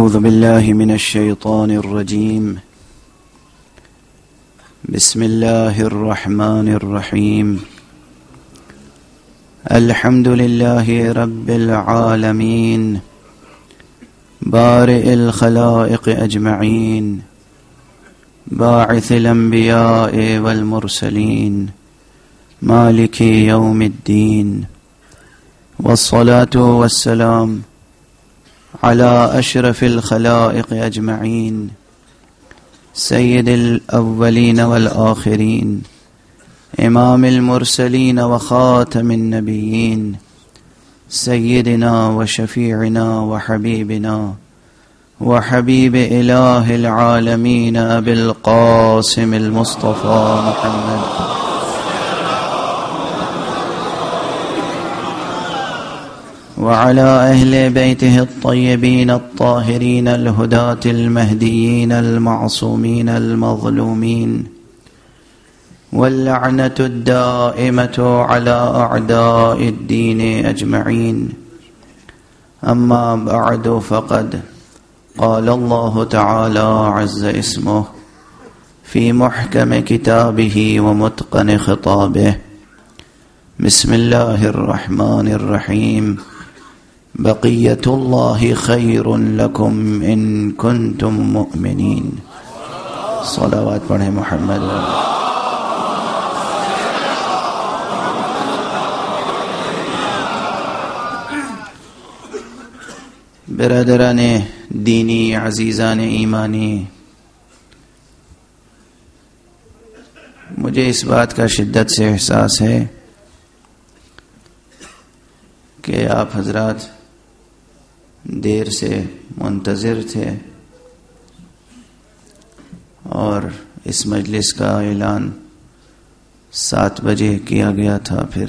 أعوذ بالله من الشيطان الرجيم. بسم الله الرحمن الرحيم. الحمد لله رب العالمين بارئ الخلائق أجمعين باعث الأنبياء والمرسلين مالك يوم الدين، والصلاة والسلام على أشرف الخلائق أجمعين سيد الأولين والآخرين إمام المرسلين وخاتم النبيين سيدنا وشفيعنا وحبيبنا وحبيب إله العالمين أبي القاسم المصطفى محمد وعلى أهل بيته الطيبين الطاهرين الهداة المهديين المعصومين المظلومين، واللعنة الدائمة على أعداء الدين أجمعين. أما بعد، فقد قال الله تعالى عز اسمه في محكم كتابه ومتقن خطابه: بسم الله الرحمن الرحيم. بقية الله خير لكم إن كنتم مؤمنين. صلوات پڑھیں محمد. برادران دینی، عزیزان ایمانی، مجھے اس بات کا شدت سے احساس ہے کہ آپ حضرات دیر سے منتظر تھے اور اس مجلس کا اعلان 7 بجے کیا گیا تھا، پھر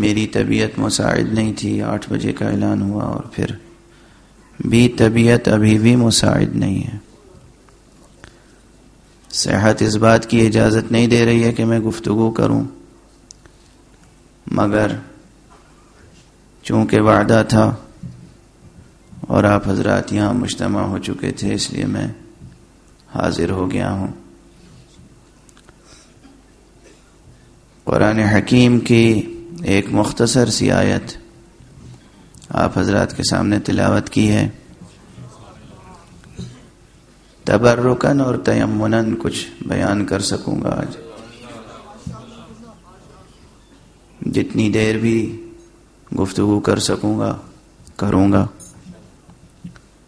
میری طبیعت مساعد نہیں تھی، 8 بجے کا اعلان ہوا، اور پھر بھی طبیعت ابھی بھی مساعد نہیں ہے. صحت اس بات کی اجازت نہیں دے رہی ہے کہ میں گفتگو کروں، مگر چونکہ وعدہ تھا اور آپ حضرات یہاں مجتمع ہو چکے تھے، اس لیے میں حاضر ہو گیا ہوں. قرآن حکیم کی ایک مختصر سی آیت آپ حضرات کے سامنے تلاوت کی ہے. تبرکن اور تیمنن کچھ بیان کر سکوں گا آج. جتنی دیر بھی گفتگو کر سکوں گا کروں گا،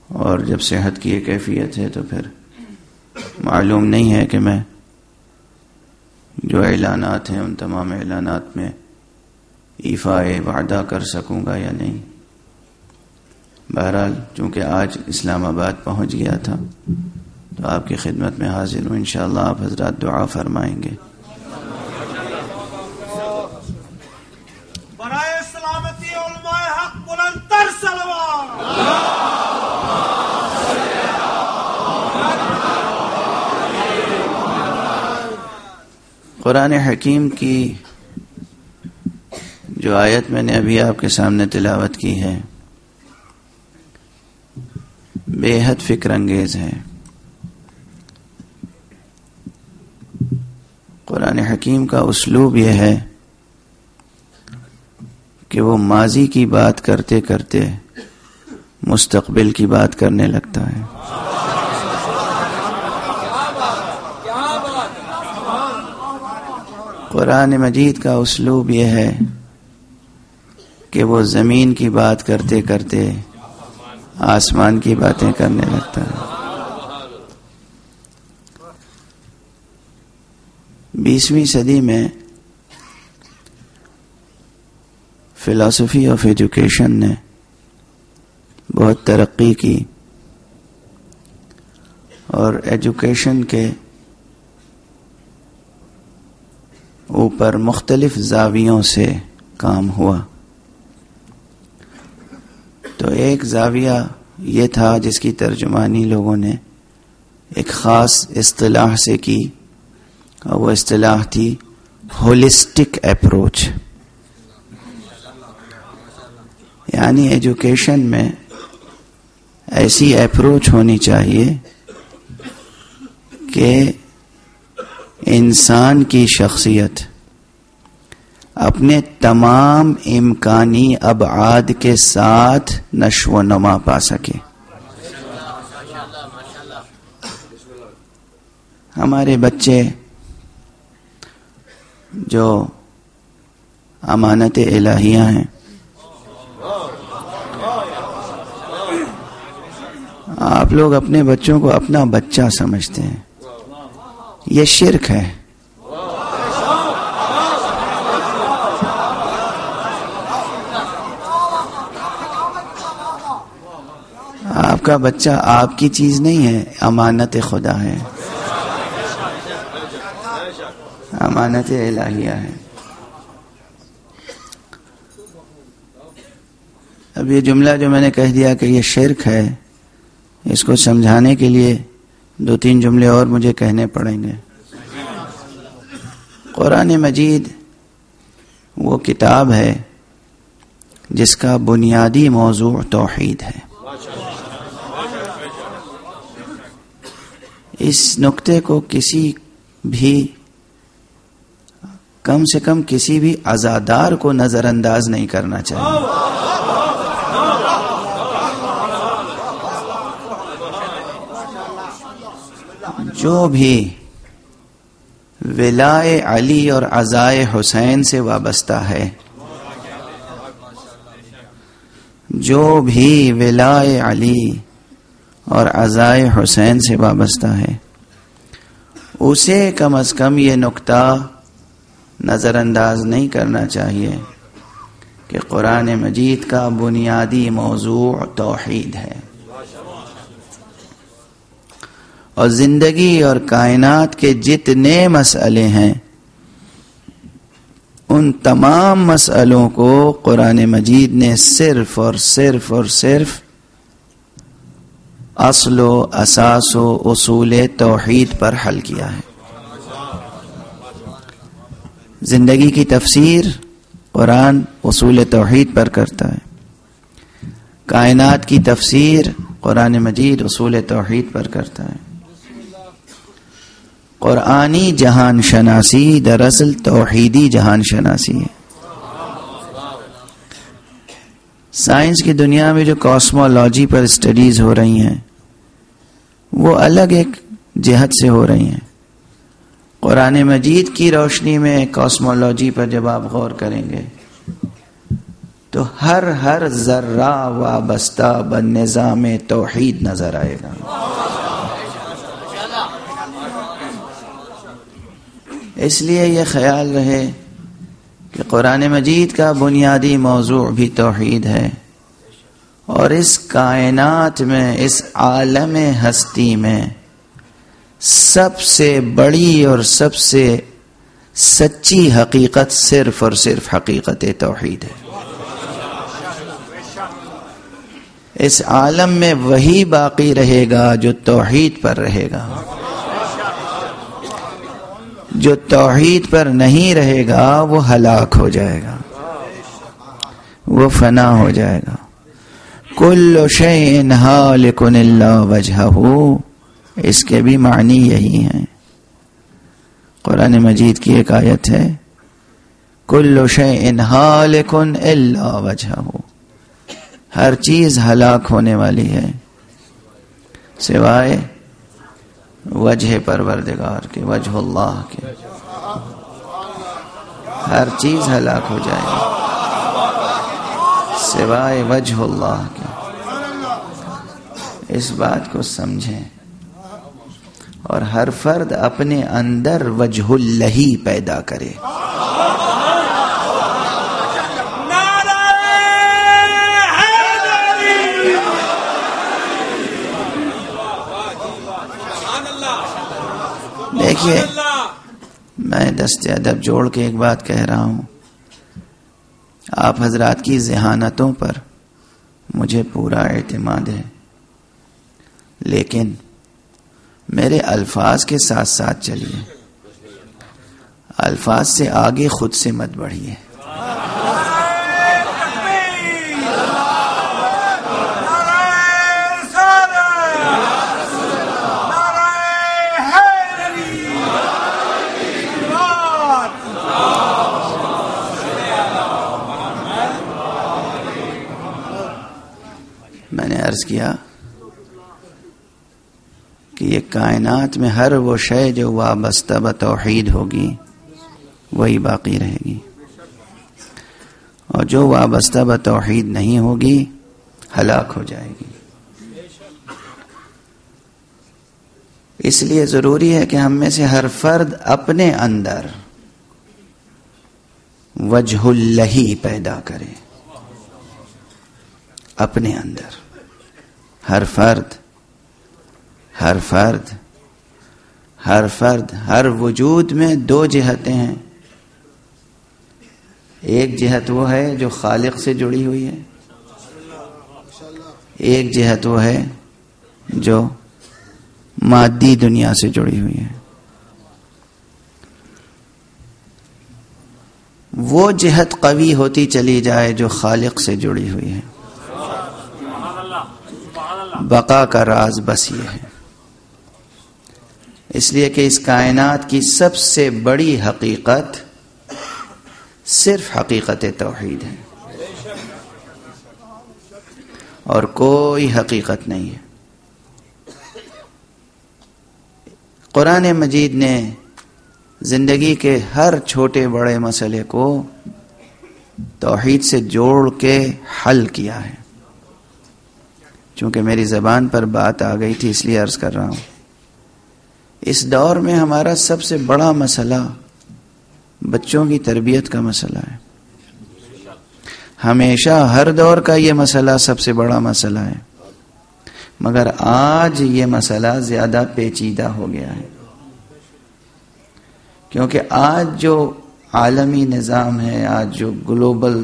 اور جب صحت کی یہ کیفیت ہے تو پھر معلوم نہیں ہے کہ میں جو اعلانات ہیں ان تمام اعلانات میں ایفاء وعدہ کر سکوں گا یا نہیں. بہرحال چونکہ آج اسلام آباد پہنچ گیا تھا تو آپ کی خدمت میں حاضر ہوں. انشاءاللہ آپ حضرات دعا فرمائیں گے. برائے سلامتی علماء حق بلند تر صلوات. قرآن حکیم کی جو آیت میں نے ابھی آپ کے سامنے تلاوت کی ہے بے حد فکر انگیز ہے. قرآن حکیم کا اسلوب یہ ہے کہ وہ ماضی کی بات کرتے کرتے مستقبل کی بات کرنے لگتا ہے. قرآن مجید کا اسلوب یہ ہے کہ وہ زمین کی بات کرتے کرتے آسمان کی باتیں کرنے لگتا ہے. 20ویں صدی میں فلسفی آف ایجوکیشن نے بہت ترقی کی اور ایجوکیشن کے اوپر مختلف زاویوں سے کام ہوا. تو ایک زاویہ یہ تھا جس کی ترجمانی لوگوں نے ایک خاص اصطلاح سے کی، اور وہ اصطلاح تھی ہولسٹک اپروچ. یعنی ایجوکیشن میں ایسی اپروچ ہونی چاہیے کہ انسان کی شخصیت اپنے تمام امکانی ابعاد کے ساتھ نشو و نما پا سکے. ہمارے بچے جو امانت الہیہ ہیں، آپ لوگ اپنے بچوں کو اپنا بچہ سمجھتے ہیں، یہ شرک ہے. آپ کا بچہ آپ کی چیز نہیں ہے، امانت خدا ہے، امانت الہیہ ہے. اب یہ جملہ جو میں نے کہہ دیا کہ یہ شرک ہے، اس کو سمجھانے کے لیے 2-3 جملے اور مجھے کہنے پڑیں گے. قرآن مجید وہ کتاب ہے جس کا بنیادی موضوع توحید ہے. اس نقطے کو کسی بھی کم سے کم کسی بھی عزادار کو نظر انداز نہیں کرنا چاہیے. جو بھی ولائے علی اور عزائے حسین سے وابستہ ہے، جو بھی ولائے علی اور عزائے حسین سے وابستہ ہے، اسے کم از کم یہ نقطہ نظر انداز نہیں کرنا چاہیے کہ قرآن مجید کا بنیادی موضوع توحید ہے. اور زندگی اور کائنات کے جتنے مسئلے ہیں، ان تمام مسئلوں کو قرآن مجید نے صرف اور صرف اور صرف اصل و اساس و اصول توحید پر حل کیا ہے. زندگی کی تفسیر قرآن اصول توحید پر کرتا ہے، کائنات کی تفسیر قرآن مجید اصول توحید پر کرتا ہے. قرآنی جہان شناسی دراصل توحیدی جہان شناسی ہے. سائنس کی دنیا میں جو کاسمولوجی پر اسٹڈیز ہو رہی ہیں وہ الگ ایک جہت سے ہو رہی ہیں. قرآن مجید کی روشنی میں کاسمولوجی پر جب آپ غور کریں گے تو ہر ذرہ وابستہ بنظام توحید نظر آئے گا. اس لیے یہ خیال رہے کہ قرآن مجید کا بنیادی موضوع بھی توحید ہے، اور اس کائنات میں، اس عالم ہستی میں سب سے بڑی اور سب سے سچی حقیقت صرف اور صرف حقیقت توحید ہے. اس عالم میں وہی باقی رہے گا جو توحید پر رہے گا. جو توحید پر نہیں رہے گا وہ ہلاک ہو جائے گا، وہ فنا ہو جائے گا. کل شیء ہالک الا وجہہ، اس کے بھی معنی یہی ہیں. قرآن مجید کی ایک آیت ہے، کل شیء ہالک الا وجہہ، ہر چیز ہلاک ہونے والی ہے سوائے وجہ پروردگار کے، وجہ اللہ کے. ہر چیز ہلاک ہو جائے گی سوائے وجہ اللہ کے. اس بات کو سمجھیں اور ہر فرد اپنے اندر وجہ اللہ پیدا کرے. دیکھیے، میں دست ادب جوڑ کے ایک بات کہہ رہا ہوں، آپ حضرات کی ذہانتوں پر مجھے پورا اعتماد ہے، لیکن میرے الفاظ کے ساتھ ساتھ چلیے، الفاظ سے آگے خود سے مت بڑھیے. عرض کیا کہ یہ کائنات میں ہر وہ شے جو وابستہ بتوحید ہوگی وہی باقی رہے گی، اور جو وابستہ بتوحید نہیں ہوگی ہلاک ہو جائے گی۔ اس لیے ضروری ہے کہ ہم میں سے ہر فرد اپنے اندر وجہ اللہ پیدا کرے، اپنے اندر ہر فرد ہر وجود میں دو جہتیں ہیں۔ ایک جہت وہ ہے جو خالق سے جڑی ہوئی ہے، ایک جہت وہ ہے جو مادی دنیا سے جڑی ہوئی ہے۔ وہ جہت قوی ہوتی چلی جائے جو خالق سے جڑی ہوئی ہے۔ بقا کا راز بس یہ ہے، اس لیے کہ اس کائنات کی سب سے بڑی حقیقت صرف حقیقت توحید ہے، اور کوئی حقیقت نہیں ہے۔ قرآن مجید نے زندگی کے ہر چھوٹے بڑے مسئلے کو توحید سے جوڑ کے حل کیا ہے۔ چونکہ میری زبان پر بات آ گئی تھی اس لیے عرض کر رہا ہوں، اس دور میں ہمارا سب سے بڑا مسئلہ بچوں کی تربیت کا مسئلہ ہے۔ ہمیشہ ہر دور کا یہ مسئلہ سب سے بڑا مسئلہ ہے، مگر آج یہ مسئلہ زیادہ پیچیدہ ہو گیا ہے، کیونکہ آج جو عالمی نظام ہے، آج جو گلوبل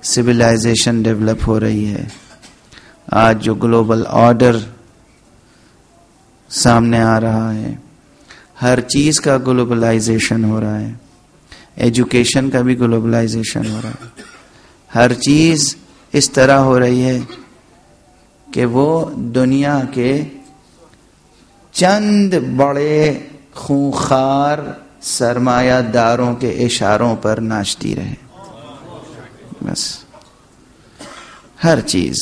سویلائزیشن ڈیولپ ہو رہی ہے، آج جو گلوبل آرڈر سامنے آ رہا ہے، ہر چیز کا گلوبلائزیشن ہو رہا ہے، ایجوکیشن کا بھی گلوبلائزیشن ہو رہا ہے، ہر چیز اس طرح ہو رہی ہے کہ وہ دنیا کے چند بڑے خونخوار سرمایہ داروں کے اشاروں پر ناچتی رہے، بس ہر چیز،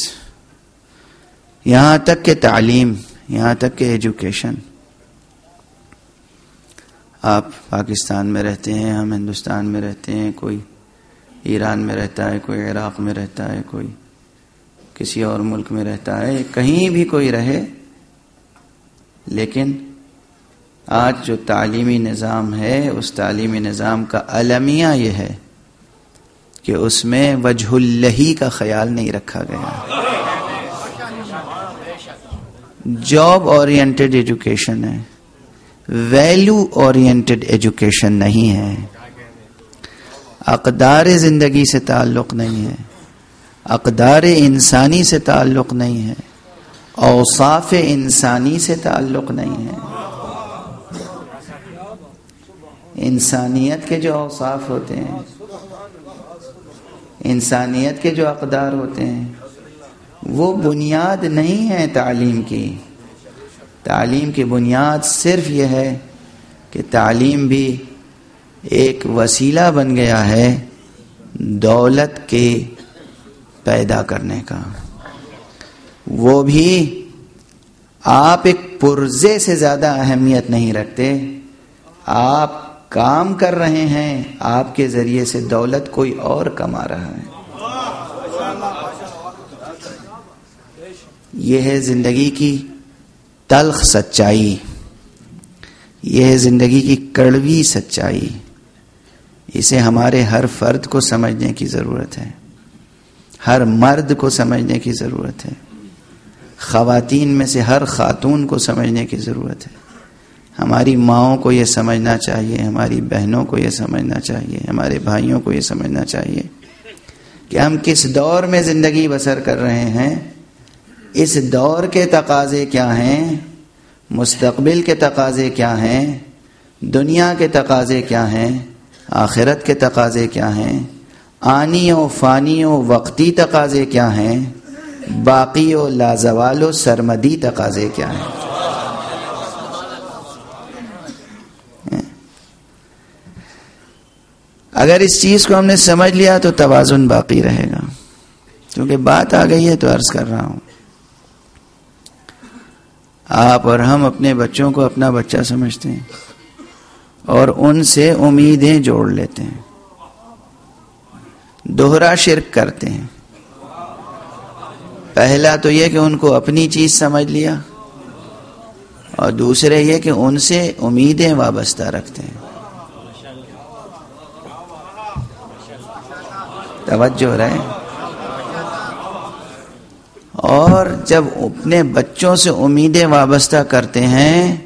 یہاں تک کہ تعلیم، یہاں تک کہ ایجوکیشن۔ آپ پاکستان میں رہتے ہیں، ہم ہندوستان میں رہتے ہیں، کوئی ایران میں رہتا ہے، کوئی عراق میں رہتا ہے، کوئی کسی اور ملک میں رہتا ہے، کہیں بھی کوئی رہے، لیکن آج جو تعلیمی نظام ہے اس تعلیمی نظام کا المیہ یہ ہے کہ اس میں وجہ اللہ کا خیال نہیں رکھا گیا۔ جاب اورینٹڈ ایجوکیشن ہے، ویلیو اورینٹڈ ایجوکیشن نہیں ہے، اقدار زندگی سے تعلق نہیں ہے، اقدار انسانی سے تعلق نہیں ہے، اوصاف انسانی سے تعلق نہیں ہے۔ انسانیت کے جو اوصاف ہوتے ہیں، انسانیت کے جو اقدار ہوتے ہیں، وہ بنیاد نہیں ہے تعلیم کی۔ تعلیم کی بنیاد صرف یہ ہے کہ تعلیم بھی ایک وسیلہ بن گیا ہے دولت کے پیدا کرنے کا۔ وہ بھی آپ ایک پرزے سے زیادہ اہمیت نہیں رکھتے، آپ کام کر رہے ہیں، آپ کے ذریعے سے دولت کوئی اور کما رہا ہے۔ یہ ہے زندگی کی تلخ سچائی، یہ ہے زندگی کی کڑوی سچائی۔ اسے ہمارے ہر فرد کو سمجھنے کی ضرورت ہے، ہر مرد کو سمجھنے کی ضرورت ہے، خواتین میں سے ہر خاتون کو سمجھنے کی ضرورت ہے۔ ہماری ماؤں کو یہ سمجھنا چاہیے، ہماری بہنوں کو یہ سمجھنا چاہیے، ہمارے بھائیوں کو یہ سمجھنا چاہیے کہ ہم کس دور میں زندگی بسر کر رہے ہیں، اس دور کے تقاضے کیا ہیں، مستقبل کے تقاضے کیا ہیں، دنیا کے تقاضے کیا ہیں، آخرت کے تقاضے کیا ہیں، آنی و فانی و وقتی تقاضے کیا ہیں، باقی و لازوال و سرمدی تقاضے کیا ہیں۔ اگر اس چیز کو ہم نے سمجھ لیا تو توازن باقی رہے گا، کیونکہ بات آ گئی ہے تو عرض کر رہا ہوں. آپ اور ہم اپنے بچوں کو اپنا بچہ سمجھتے ہیں اور ان سے امیدیں جوڑ لیتے ہیں، دوہرا شرک کرتے ہیں. پہلا تو یہ کہ ان کو اپنی چیز سمجھ لیا، اور دوسرے یہ کہ ان سے امیدیں وابستہ رکھتے ہیں. توجہ رہے. اور جب اپنے بچوں سے امیدیں وابستہ کرتے ہیں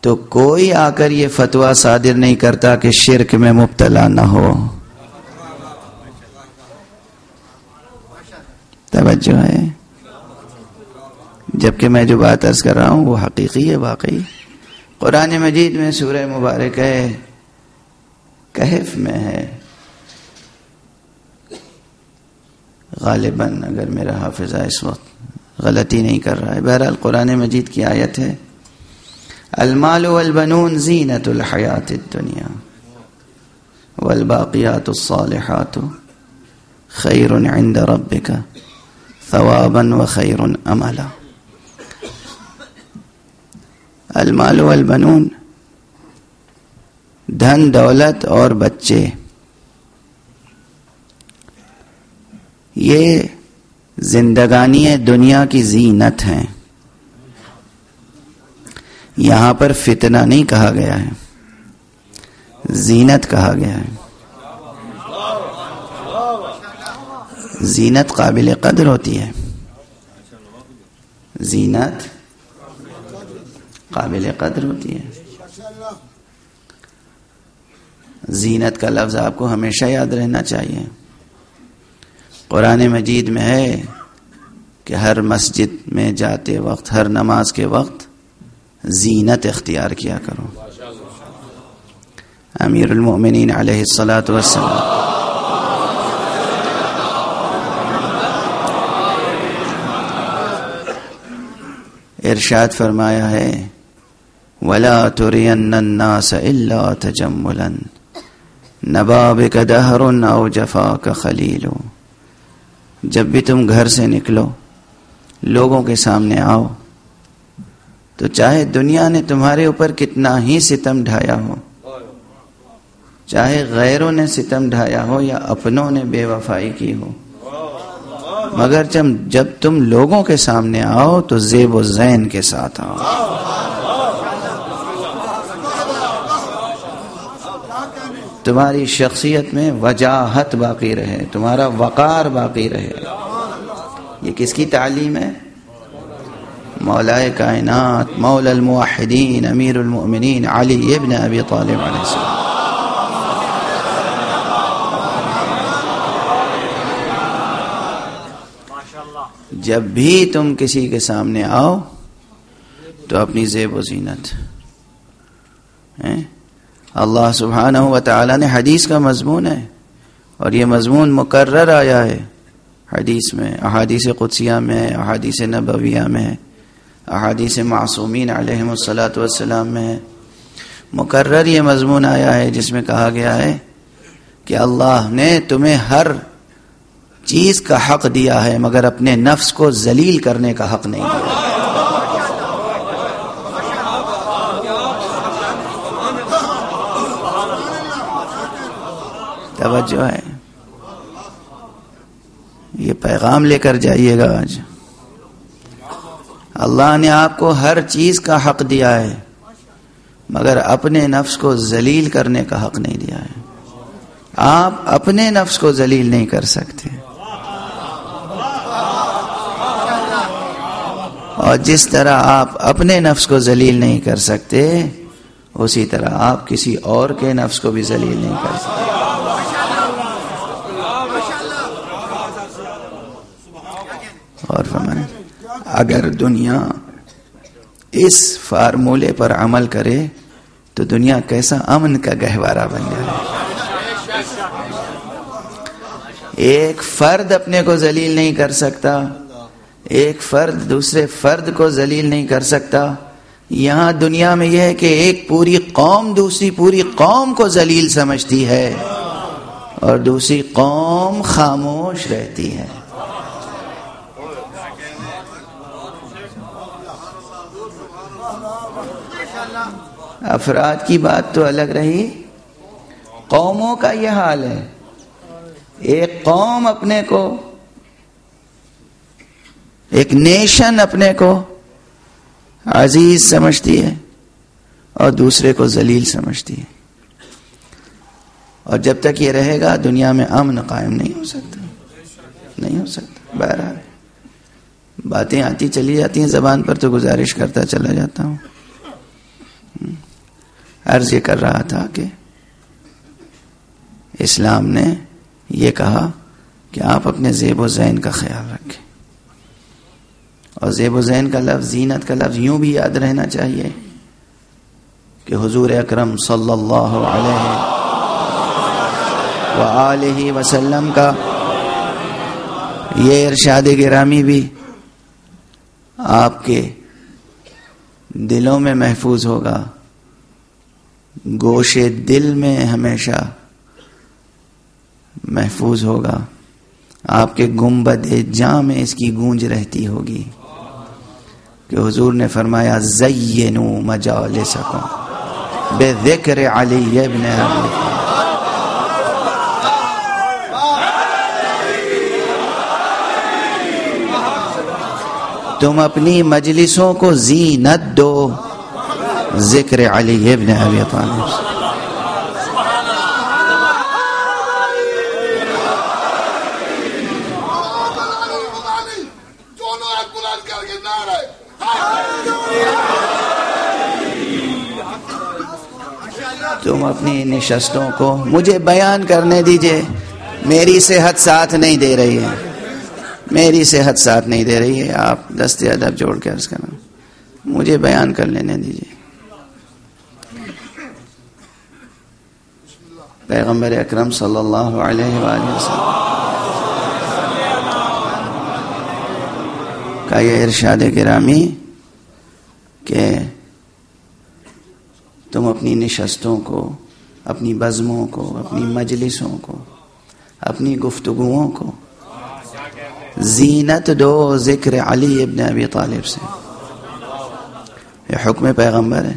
تو کوئی آ کر یہ فتویٰ صادر نہیں کرتا کہ شرک میں مبتلا نہ ہو. توجہ ہے. جبکہ میں جو بات عرض کر رہا ہوں وہ حقیقی ہے، واقعی. قرآن مجید میں سورہ مبارک ہے کہف میں ہے غالباً، اگر میرا حافظہ اس وقت غلطی نہیں کر رہا ہے. بہرحال قرآن مجید کی آیت ہے المال والبنون زینت الحیات الدنیا والباقیات الصالحات خیر عند ربک ثوابا وخیر املا. المال والبنون، دھن دولت اور بچے، یہ زندگانی دنیا کی زینت ہیں. یہاں پر فتنہ نہیں کہا گیا ہے، زینت کہا گیا ہے. زینت قابل قدر ہوتی ہے، زینت قابل قدر ہوتی ہے. زینت کا لفظ آپ کو ہمیشہ یاد رہنا چاہیے. قرآن مجید میں ہے کہ ہر مسجد میں جاتے وقت، ہر نماز کے وقت زینت اختیار کیا کرو. امیر المؤمنین علیہ الصلاۃ والسلام ارشاد فرمایا ہے وَلَا تُرِيَنَّ النَّاسَ إِلَّا تَجَمُّلًا نَبَابِكَ دَهْرٌ أَوْ جَفَاكَ خَلِيلٌ. جب بھی تم گھر سے نکلو، لوگوں کے سامنے آؤ، تو چاہے دنیا نے تمہارے اوپر کتنا ہی ستم ڈھایا ہو، چاہے غیروں نے ستم ڈھایا ہو یا اپنوں نے بے وفائی کی ہو، مگر جب تم لوگوں کے سامنے آؤ تو زیب و زین کے ساتھ آؤ. تمہاری شخصیت میں وجاہت باقی رہے، تمہارا وقار باقی رہے. یہ کس کی تعلیم ہے؟ مولائے کائنات، مولا الموحدین، امیر المؤمنین علی ابن ابی طالب علیہ السلام. جب بھی تم کسی کے سامنے آؤ تو اپنی زیب و زینت. اللہ سبحانہ و تعالی نے حدیث کا مضمون ہے، اور یہ مضمون مکرر آیا ہے حدیث میں، احادیث قدسیہ میں، احادیث نبویہ میں، احادیث معصومین علیہم الصلاۃ والسلام میں. مکرر یہ مضمون آیا ہے جس میں کہا گیا ہے کہ اللہ نے تمہیں ہر چیز کا حق دیا ہے مگر اپنے نفس کو ذلیل کرنے کا حق نہیں دیا. توجہ ہے، یہ پیغام لے کر جائیے گا. آج اللہ نے آپ کو ہر چیز کا حق دیا ہے مگر اپنے نفس کو ذلیل کرنے کا حق نہیں دیا ہے. آپ اپنے نفس کو ذلیل نہیں کر سکتے، اور جس طرح آپ اپنے نفس کو ذلیل نہیں کر سکتے اسی طرح آپ کسی اور کے نفس کو بھی ذلیل نہیں کر سکتے. اور فرمائیں اگر دنیا اس فارمولے پر عمل کرے تو دنیا کیسا امن کا گہوارہ بن جائے. ایک فرد اپنے کو ذلیل نہیں کر سکتا، ایک فرد دوسرے فرد کو ذلیل نہیں کر سکتا. یہاں دنیا میں یہ ہے کہ ایک پوری قوم دوسری پوری قوم کو ذلیل سمجھتی ہے، اور دوسری قوم خاموش رہتی ہے. افراد کی بات تو الگ رہی، قوموں کا یہ حال ہے. ایک قوم اپنے کو، ایک نیشن اپنے کو عزیز سمجھتی ہے اور دوسرے کو ذلیل سمجھتی ہے. اور جب تک یہ رہے گا دنیا میں امن قائم نہیں ہو سکتا، نہیں ہو سکتا. بہرحال باتیں آتی چلی جاتی ہیں زبان پر، تو گزارش کرتا چلا جاتا ہوں. عرض یہ کر رہا تھا کہ اسلام نے یہ کہا کہ آپ اپنے زیب و زین کا خیال رکھیں. اور زیب و زین کا لفظ، زینت کا لفظ یوں بھی یاد رہنا چاہیے کہ حضور اکرم صلی اللہ علیہ وآلہ وسلم کا یہ ارشاد گرامی بھی آپ کے دلوں میں محفوظ ہوگا، گوشے دل میں ہمیشہ محفوظ ہوگا. آپ کے گنبد جاں میں اس کی گونج رہتی ہوگی کہ حضور نے فرمایا زینوا مجالسکم بذکر علی ابن ابی طالب. تم اپنی مجلسوں کو زینت دو ذکر علی ابن ابی طالب. تم اپنی نشستوں کو مجھے بیان کرنے دیجئے. میری صحت ساتھ نہیں دے رہی ہے، میری صحت ساتھ نہیں دے رہی ہے. آپ دست ادب جوڑ کے عرض کرنا، مجھے بیان کر لینے دیجئے. پیغمبر اکرم صلی اللہ علیہ وآلہ وسلم کا یہ ارشاد گرامی کہ تم اپنی نشستوں کو، اپنی بزموں کو، اپنی مجلسوں کو، اپنی گفتگوؤں کو زینت دو ذکر علی ابن ابی طالب سے. یہ حکم پیغمبر ہے.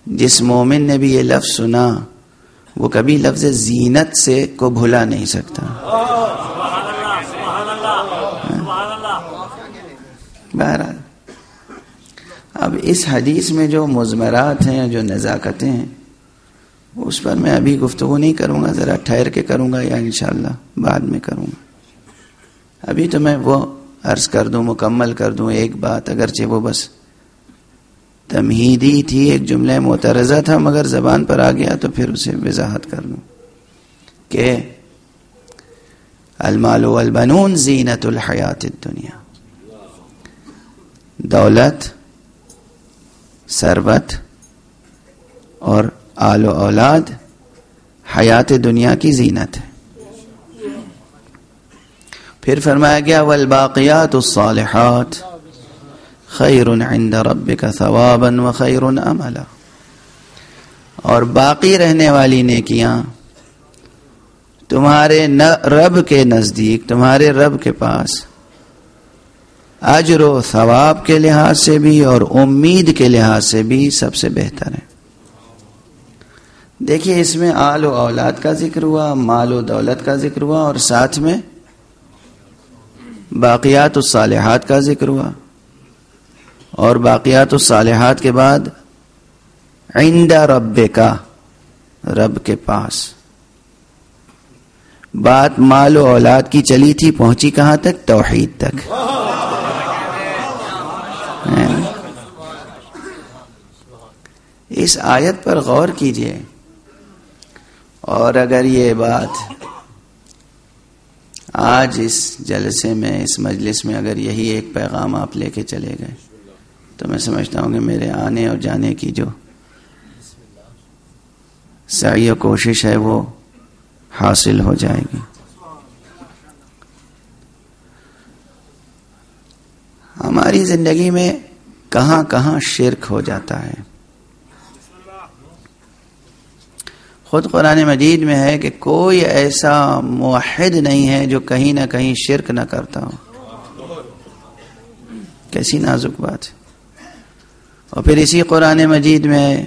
جس مومن نے بھی یہ لفظ سنا وہ کبھی لفظ زینت سے کو بھلا نہیں سکتا. بہرحال اب اس حدیث میں جو مضمرات ہیں، جو نزاکتیں ہیں، اس پر میں ابھی گفتگو نہیں کروں گا، ذرا ٹھہر کے کروں گا یا انشاءاللہ بعد میں کروں گا. ابھی تو میں وہ عرض کر دوں، مکمل کر دوں ایک بات، اگرچہ وہ بس تمہیدی تھی، ایک جملہ معترضہ تھا، مگر زبان پر آ گیا تو پھر اسے وضاحت کر دوں کہ المال والبنون زینت الحیات الدنیا. دولت، ثروت اور آل و اولاد حیات دنیا کی زینت ہے. پھر فرمایا گیا والباقیات الصالحات خیر عند ربک ثوابا وخیر املا. اور باقی رہنے والی نیکیاں تمہارے رب کے نزدیک، تمہارے رب کے پاس اجر و ثواب کے لحاظ سے بھی اور امید کے لحاظ سے بھی سب سے بہتر ہے. دیکھیے اس میں آل و اولاد کا ذکر ہوا، مال و دولت کا ذکر ہوا، اور ساتھ میں باقیات الصالحات کا ذکر ہوا. اور باقیات الصالحات کے بعد عند ربک، رب کے پاس. بات مال و اولاد کی چلی تھی، پہنچی کہاں تک؟ توحید تک. اس آیت پر غور کیجئے، اور اگر یہ بات آج اس جلسے میں، اس مجلس میں اگر یہی ایک پیغام آپ لے کے چلے گئے تو میں سمجھتا ہوں کہ میرے آنے اور جانے کی جو سعی و کوشش ہے وہ حاصل ہو جائے گی. ہماری زندگی میں کہاں کہاں شرک ہو جاتا ہے. خود قرآن مجید میں ہے کہ کوئی ایسا موحد نہیں ہے جو کہیں نہ کہیں شرک نہ کرتا ہو. کیسی نازک بات ہے. اور پھر اسی قرآن مجید میں ہے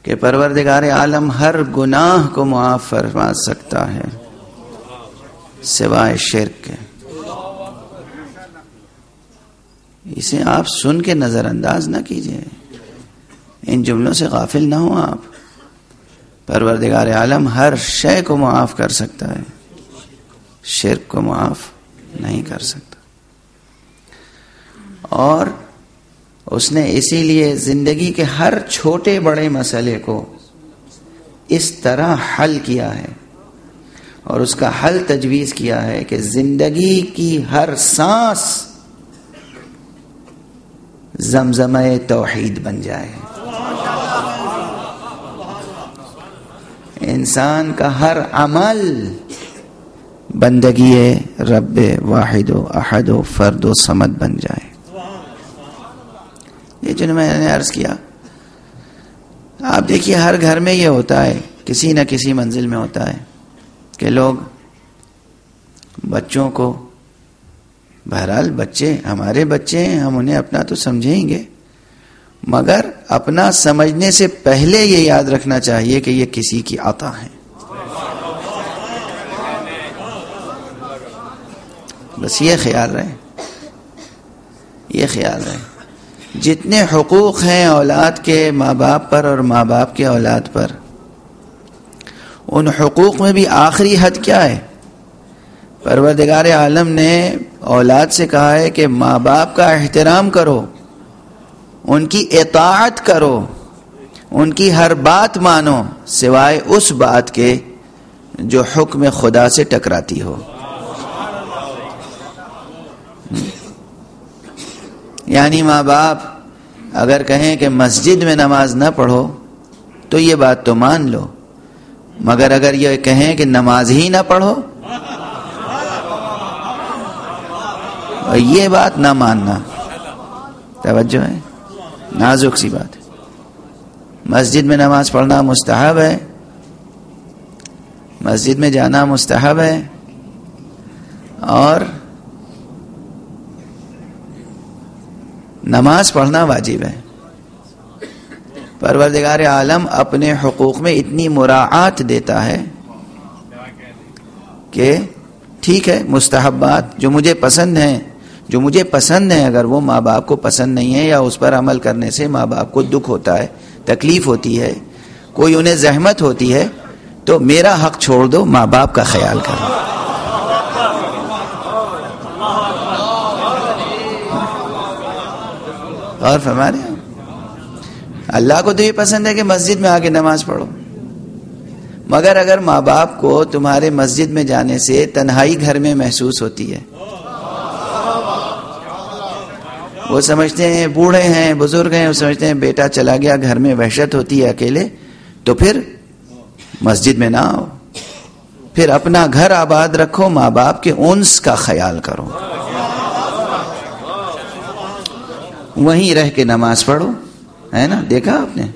کہ پروردگار عالم ہر گناہ کو معاف فرما سکتا ہے سوائے شرک کے. اسے آپ سن کے نظر انداز نہ کیجیے، ان جملوں سے غافل نہ ہوں آپ. پروردگار عالم ہر شے کو معاف کر سکتا ہے، شرک کو معاف نہیں کر سکتا. اور اس نے اسی لیے زندگی کے ہر چھوٹے بڑے مسئلے کو اس طرح حل کیا ہے اور اس کا حل تجویز کیا ہے کہ زندگی کی ہر سانس زمزمہ توحید بن جائے. انسان کا ہر عمل بندگی رب واحد و احد و فرد و صمد بن جائے. یہ جو میں نے عرض کیا، آپ دیکھیے ہر گھر میں یہ ہوتا ہے، کسی نہ کسی منزل میں ہوتا ہے کہ لوگ بچوں کو، بہرحال بچے ہمارے بچے ہیں، ہم انہیں اپنا تو سمجھیں گے، مگر اپنا سمجھنے سے پہلے یہ یاد رکھنا چاہیے کہ یہ کسی کی عطا ہے. بس یہ خیال رہے، یہ خیال رہے. جتنے حقوق ہیں اولاد کے ماں باپ پر اور ماں باپ کے اولاد پر، ان حقوق میں بھی آخری حد کیا ہے؟ پروردگار عالم نے اولاد سے کہا ہے کہ ماں باپ کا احترام کرو، ان کی اطاعت کرو، ان کی ہر بات مانو سوائے اس بات کے جو حکم خدا سے ٹکراتی ہو. یعنی ماں باپ اگر کہیں کہ مسجد میں نماز نہ پڑھو تو یہ بات تو مان لو، مگر اگر یہ کہیں کہ نماز ہی نہ پڑھو، اور یہ بات نہ ماننا. توجہ ہے، نازک سی بات ہے. مسجد میں نماز پڑھنا مستحب ہے، مسجد میں جانا مستحب ہے، اور نماز پڑھنا واجب ہے. پروردگار عالم اپنے حقوق میں اتنی مراعات دیتا ہے کہ ٹھیک ہے، مستحبات جو مجھے پسند ہیں اگر وہ ماں باپ کو پسند نہیں ہے یا اس پر عمل کرنے سے ماں باپ کو دکھ ہوتا ہے، تکلیف ہوتی ہے، کوئی انہیں زحمت ہوتی ہے، تو میرا حق چھوڑ دو، ماں باپ کا خیال کرو. اور فرما رہے ہیں اللہ کو تو یہ پسند ہے کہ مسجد میں آ کے نماز پڑھو، مگر اگر ماں باپ کو تمہارے مسجد میں جانے سے تنہائی گھر میں محسوس ہوتی ہے، وہ سمجھتے ہیں بوڑھے ہیں، بزرگ ہیں، وہ سمجھتے ہیں بیٹا چلا گیا، گھر میں وحشت ہوتی ہے اکیلے، تو پھر مسجد میں نہ آؤ، پھر اپنا گھر آباد رکھو، ماں باپ کے انس کا خیال کرو، وہیں رہ کے نماز پڑھو. ہے نا، دیکھا آپ نے.